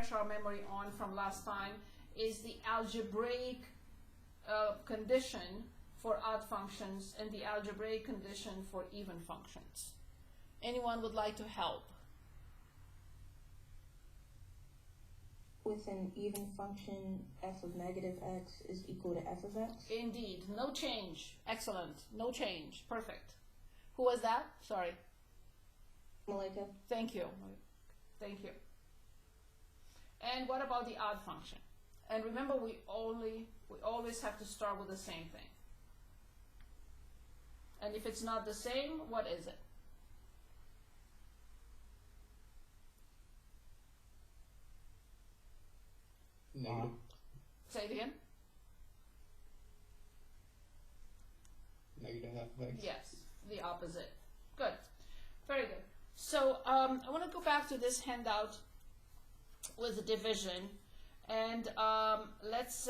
refresh our memory on from last time is the algebraic condition for odd functions and the algebraic condition for even functions. Anyone would like to help? With an even function, f of negative x is equal to f of x? Indeed. No change. Excellent. No change. Perfect. Who was that? Sorry. Malika? Thank you. Thank you. And what about the odd function? And remember, we always have to start with the same thing. And if it's not the same, what is it? Negative. Say it again. Negative f of x. Yes, the opposite. Good. Very good. So I want to go back to this handout with the division, and let's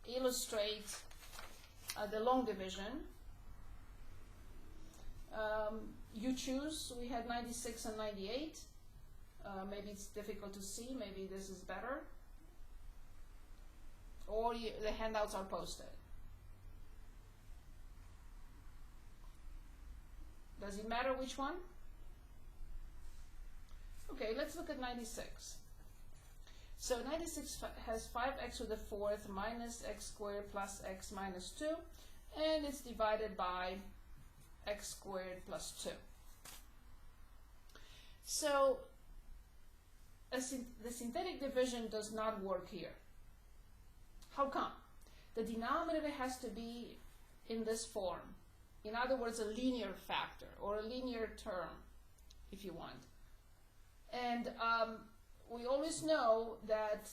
illustrate the long division. You choose. We had 96 and 98. Maybe it's difficult to see. Maybe this is better. Or the handouts are posted. Does it matter which one? Okay, let's look at 96. So 96 has 5x to the fourth minus x squared plus x minus 2, and it's divided by x squared plus 2. So the synthetic division does not work here. How come? The denominator has to be in this form. In other words, a linear factor or a linear term, if you want. And we always know that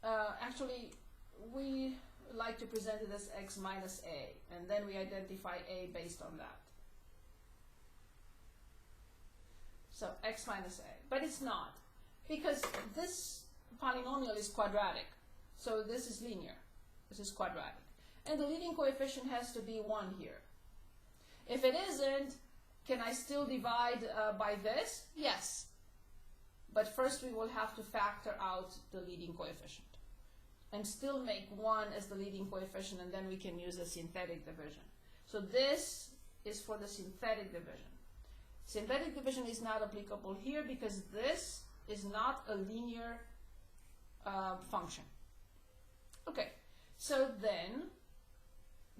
actually we like to present it as x minus a, and then we identify a based on that. So x minus a, but it's not, because this polynomial is quadratic, so this is linear, this is quadratic, and the leading coefficient has to be 1 here. If it isn't, can I still divide by this? Yes, but first we will have to factor out the leading coefficient and still make 1 as the leading coefficient, and then we can use the synthetic division. So this is for the synthetic division. Synthetic division is not applicable here because this is not a linear function. Okay, so then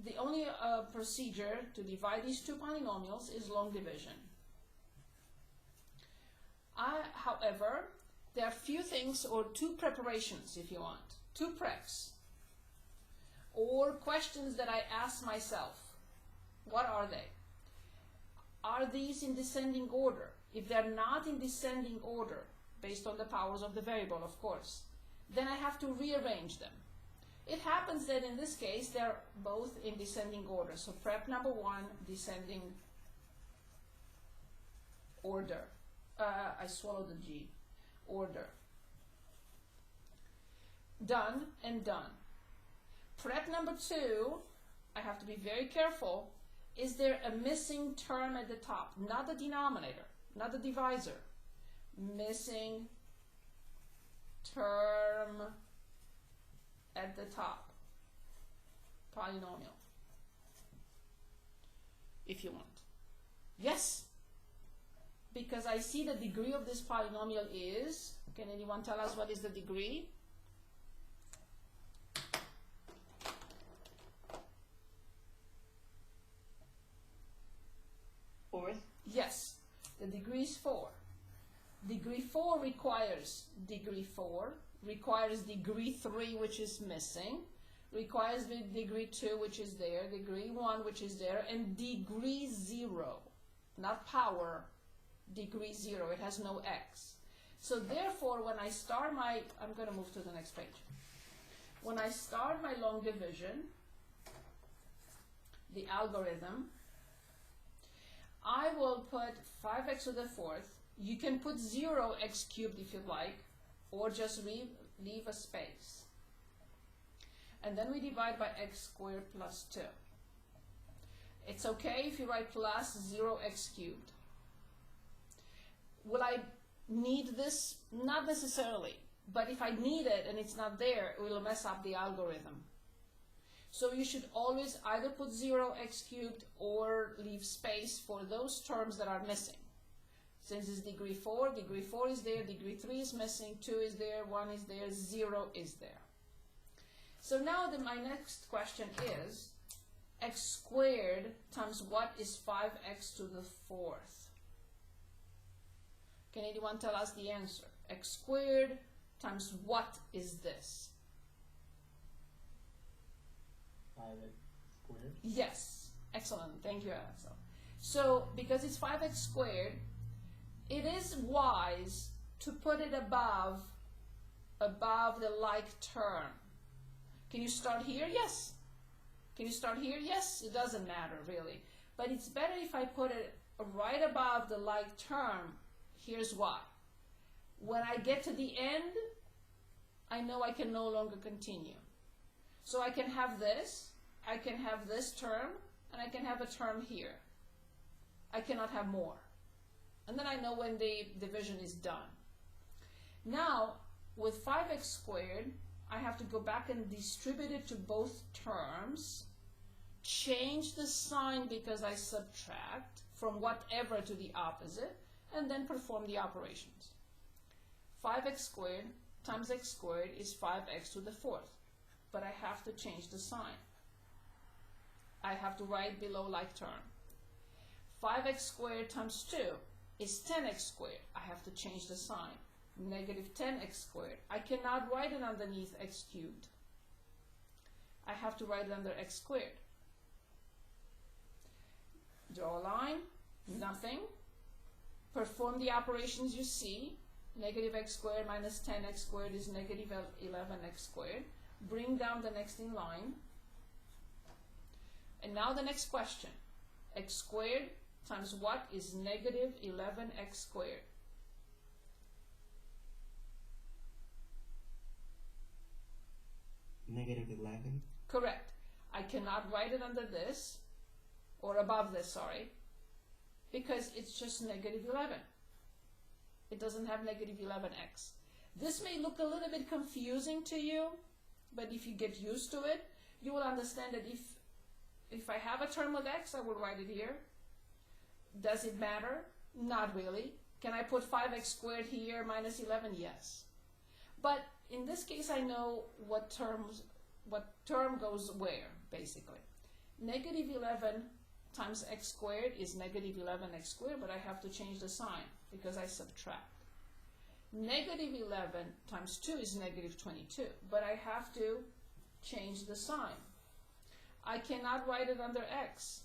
the only procedure to divide these two polynomials is long division. However, there are few things, or two preparations if you want, two preps, or questions that I ask myself. What are they? Are these in descending order? If they're not in descending order, based on the powers of the variable, of course, then I have to rearrange them. It happens that in this case they're both in descending order. So prep number 1, descending order. I swallowed the G. Order. Done and done. Prep number 2, I have to be very careful. Is there a missing term at the top? Not the denominator, not the divisor. Missing term at the top. Polynomial. If you want. Yes. Because I see the degree of this polynomial is, can anyone tell us what is the degree? Fourth? Yes, the degree is 4. Degree 4 requires degree 4, requires degree 3, which is missing, requires the degree 2, which is there, degree 1, which is there, and degree 0, not power, degree 0. It has no x. So therefore, when I start my, I'm going to move to the next page. When I start my long division, the algorithm, I will put 5x to the fourth. You can put 0x cubed if you like, or just leave a space. And then we divide by x squared plus 2. It's okay if you write plus 0x cubed. Will I need this? Not necessarily, but if I need it and it's not there, it will mess up the algorithm. So you should always either put 0 x cubed or leave space for those terms that are missing. Since it's degree 4 is there, degree 3 is missing, 2 is there, 1 is there, 0 is there. So now my next question is, x squared times what is 5x to the 4th? Can anyone tell us the answer? X squared times what is this? 5x squared. Yes, excellent, thank you, Axel. So because it's 5x squared, it is wise to put it above the like term. Can you start here? Yes. Can you start here? Yes, it doesn't matter really. But it's better if I put it right above the like term. Here's why. When I get to the end, I know I can no longer continue. So I can have this term, and I can have a term here. I cannot have more. And then I know when the division is done. Now, with 5x squared, I have to go back and distribute it to both terms, change the sign because I subtract from whatever to the opposite, and then perform the operations. 5x squared times x squared is 5x to the 4th, but I have to change the sign. I have to write below like term. 5x squared times 2 is 10x squared. I have to change the sign. Negative 10x squared. I cannot write it underneath x cubed. I have to write it under x squared. Draw a line, nothing. Perform the operations you see. Negative x squared minus 10x squared is negative 11x squared. Bring down the next in line. And now the next question. X squared times what is negative 11x squared? Negative 11. Correct. I cannot write it under this, or above this, sorry, because it's just negative 11. It doesn't have negative 11x. This may look a little bit confusing to you, but if you get used to it, you will understand that if I have a term with x, I will write it here. Does it matter? Not really. Can I put 5x squared here minus 11? Yes. But in this case, I know what term goes where, basically. Negative 11 times x squared is negative 11x squared, but I have to change the sign because I subtract. Negative 11 times 2 is negative 22, but I have to change the sign. I cannot write it under x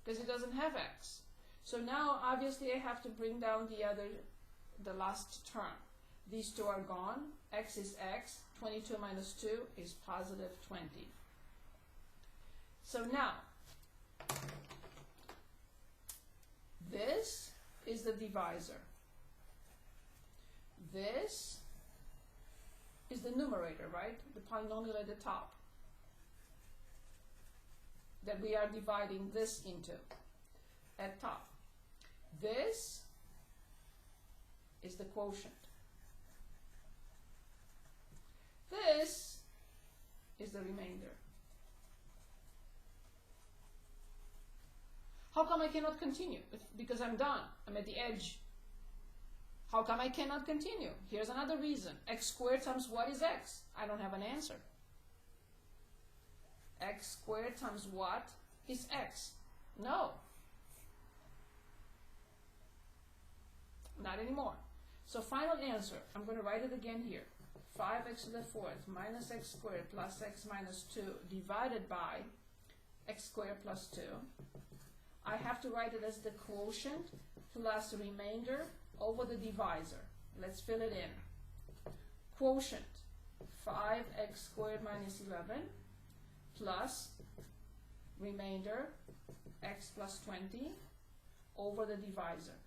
because it doesn't have x. So now, obviously, I have to bring down the last term. These two are gone. X is x. 22 minus 2 is positive 20. So now, this is the divisor. This is the numerator, right? The polynomial at the top that we are dividing this into at top. This is the quotient. This is the remainder. How come I cannot continue? Because I'm done. I'm at the edge. How come I cannot continue? Here's another reason. X squared times what is x? I don't have an answer. X squared times what is x? No. Not anymore. So final answer, I'm going to write it again here. 5x to the 4th minus x squared plus x minus 2 divided by x squared plus 2. I have to write it as the quotient plus the remainder over the divisor. Let's fill it in. Quotient, 5x squared minus 11 plus remainder x plus 20 over the divisor.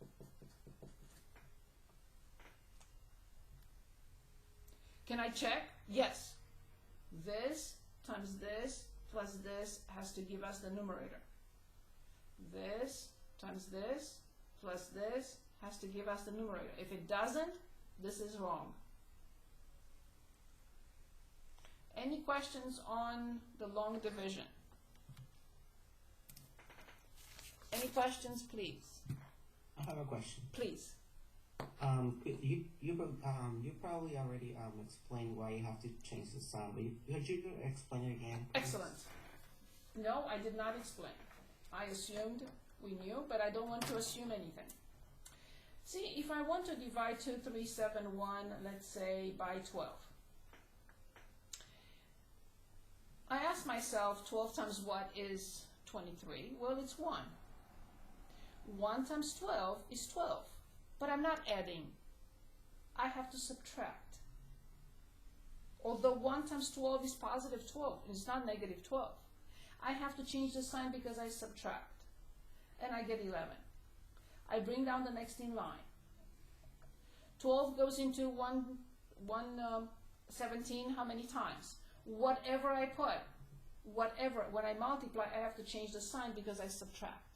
Can I check? Yes. This times this plus this has to give us the numerator. This times this plus this Has to give us the numerator. If it doesn't, this is wrong. Any questions on the long division? Any questions, please? I have a question. Please. You probably already explained why you have to change the sign, but could you explain it again, please? Excellent. No, I did not explain. I assumed we knew, but I don't want to assume anything. See, if I want to divide 2371, let's say, by 12, I ask myself, 12 times what is 23? Well, it's 1. 1 times 12 is 12, but I'm not adding. I have to subtract. Although 1 times 12 is positive 12, it's not negative 12. I have to change the sign because I subtract, and I get 11. I bring down the next in line. 12 goes into 117 how many times? Whatever I put, when I multiply, I have to change the sign because I subtract.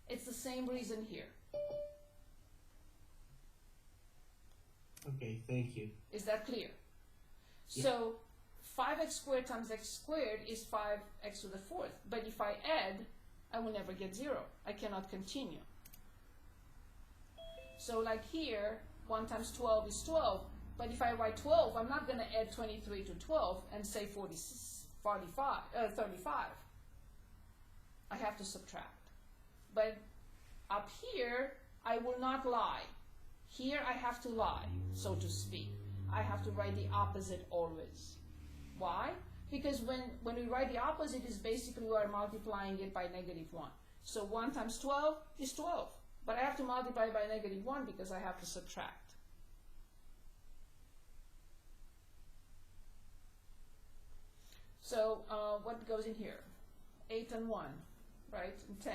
It's the same reason here. Okay, thank you. Is that clear? Yeah. So 5x squared times x squared is 5x to the fourth. But if I add, I will never get 0. I cannot continue. So like here, 1 times 12 is 12. But if I write 12, I'm not going to add 23 to 12 and say 35. I have to subtract. But up here, I will not lie. Here I have to lie, so to speak. I have to write the opposite always. Why? Because when we write the opposite, is basically we are multiplying it by negative 1. So 1 times 12 is 12. But I have to multiply by negative 1 because I have to subtract. So what goes in here? 8 and 1, right? And 10.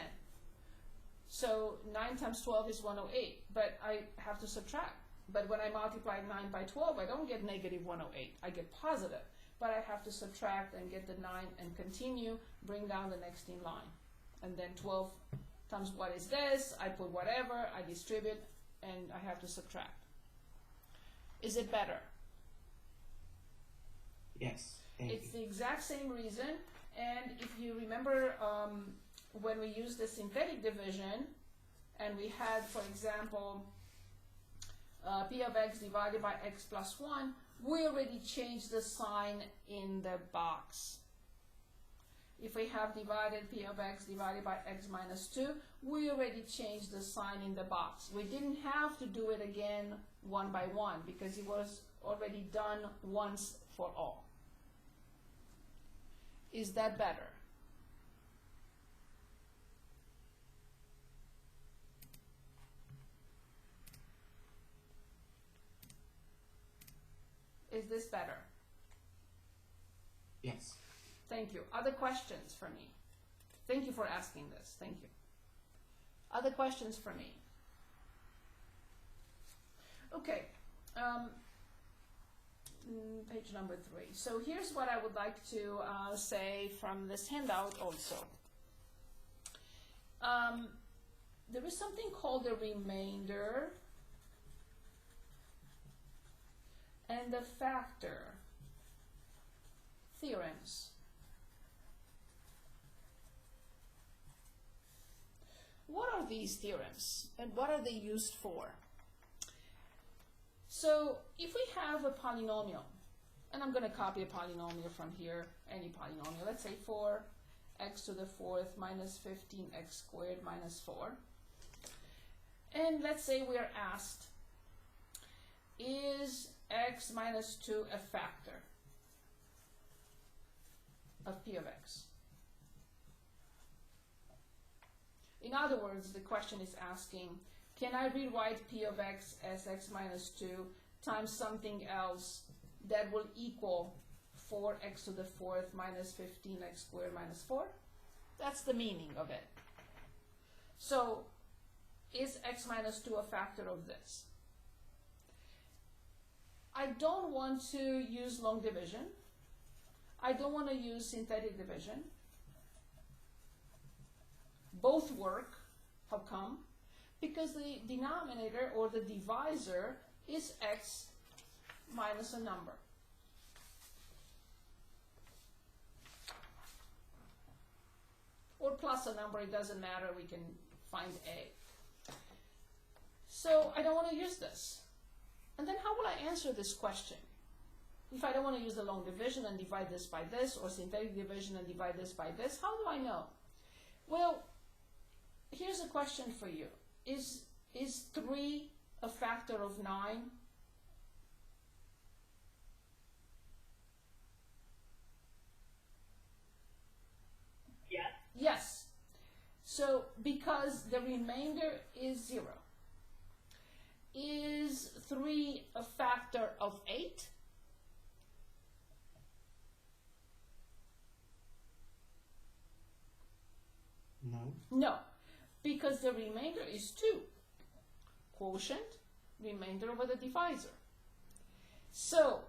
So 9 times 12 is 108, but I have to subtract. But when I multiply 9 by 12, I don't get negative 108. I get positive. But I have to subtract and get the 9 and continue, bring down the next in line. And then 12 times what is this? I put whatever, I distribute, and I have to subtract. Is it better? Yes, It's the exact same reason. And if you remember when we used the synthetic division, and we had, for example, p of x divided by x plus 1, we already changed the sign in the box. If we have divided p of x divided by x minus 2, we already changed the sign in the box. We didn't have to do it again one by one because it was already done once for all. Is that better? Is this better? yes. Thank you. Other questions for me? Thank you for asking this. Thank you. Other questions for me? Okay. Page number 3. So here's what I would like to say from this handout also. There is something called the remainder and the factor theorems. What are these theorems and what are they used for? So if we have a polynomial, and I'm going to copy a polynomial from here, any polynomial, let's say 4x to the fourth minus 15x squared minus 4. And let's say we are asked, is x minus 2 a factor of p of x? In other words, the question is asking, can I rewrite p of x as x minus 2 times something else that will equal 4x to the fourth minus 15x squared minus 4? That's the meaning of it. So, is x minus 2 a factor of this? I don't want to use long division. I don't want to use synthetic division. Both work. How come? because the denominator or the divisor is x minus a number. Or plus a number, it doesn't matter, we can find a. So I don't want to use this. And then how will I answer this question? If I don't want to use the long division and divide this by this, or synthetic division and divide this by this, how do I know? Well, here's a question for you. Is 3 a factor of 9? Yes. Yes. So because the remainder is 0. Is 3 a factor of 8? No. No, because the remainder is 2. Quotient, remainder over the divisor. So,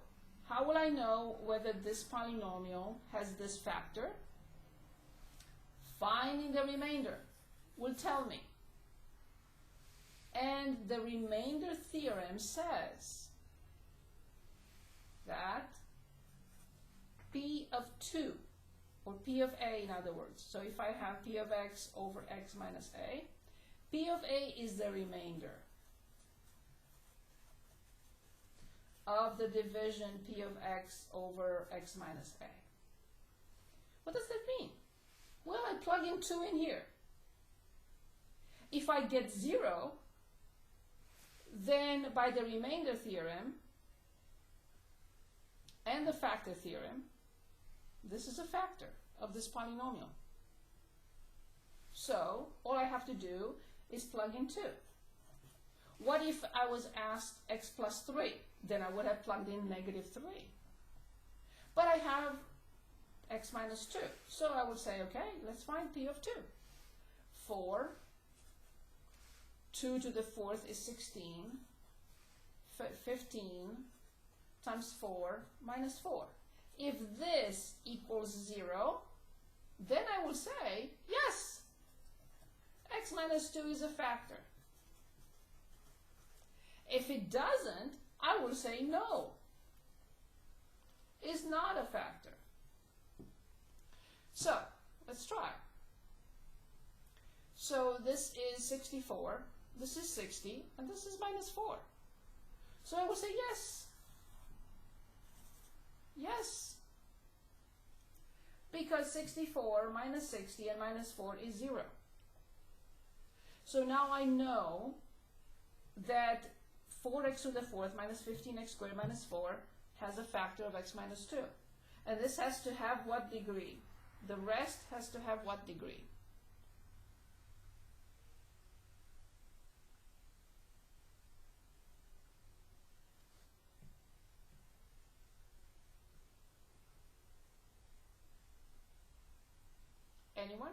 how will I know whether this polynomial has this factor? Finding the remainder will tell me. And the remainder theorem says that P of 2, or P of A in other words, so if I have P of x over x minus A, P of A is the remainder of the division P of x over x minus A. What does that mean? Well, I plug in 2 in here. If I get 0, then by the remainder theorem and the factor theorem, this is a factor of this polynomial. So all I have to do is plug in 2. What if I was asked x plus 3? Then I would have plugged in negative 3. But I have x minus 2. So I would say, okay, let's find P of 2. 4, 2 to the 4th is 16. 15 times 4 minus 4. If this equals 0, then I will say, yes, x minus 2 is a factor. If it doesn't, I will say no, it's not a factor. So, let's try. So this is 64, this is 60, and this is minus 4. So I will say yes. Yes. Because 64 minus 60 and minus 4 is 0. So now I know that 4x to the 4th minus 15x squared minus 4 has a factor of x minus 2. And this has to have what degree? The rest has to have what degree? Anyone?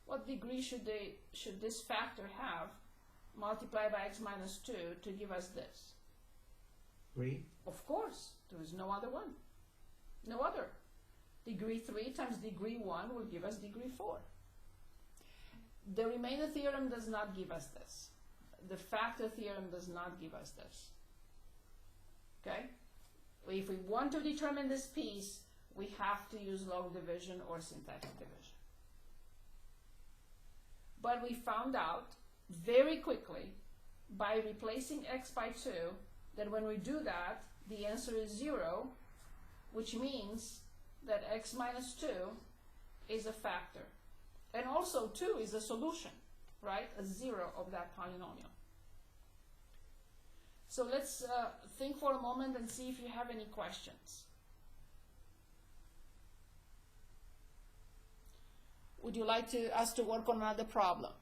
What degree should this factor have multiplied by x minus 2 to give us this? 3. Of course, there is no other one. No other. Degree 3 times degree 1 will give us degree 4. The remainder theorem does not give us this. The factor theorem does not give us this. Okay? If we want to determine this piece, we have to use log division or synthetic division. But we found out very quickly by replacing x by 2 that when we do that, the answer is 0, which means that x minus 2 is a factor. And also 2 is a solution, right? A 0 of that polynomial. So let's think for a moment and see if you have any questions. Would you like us to work on another problem?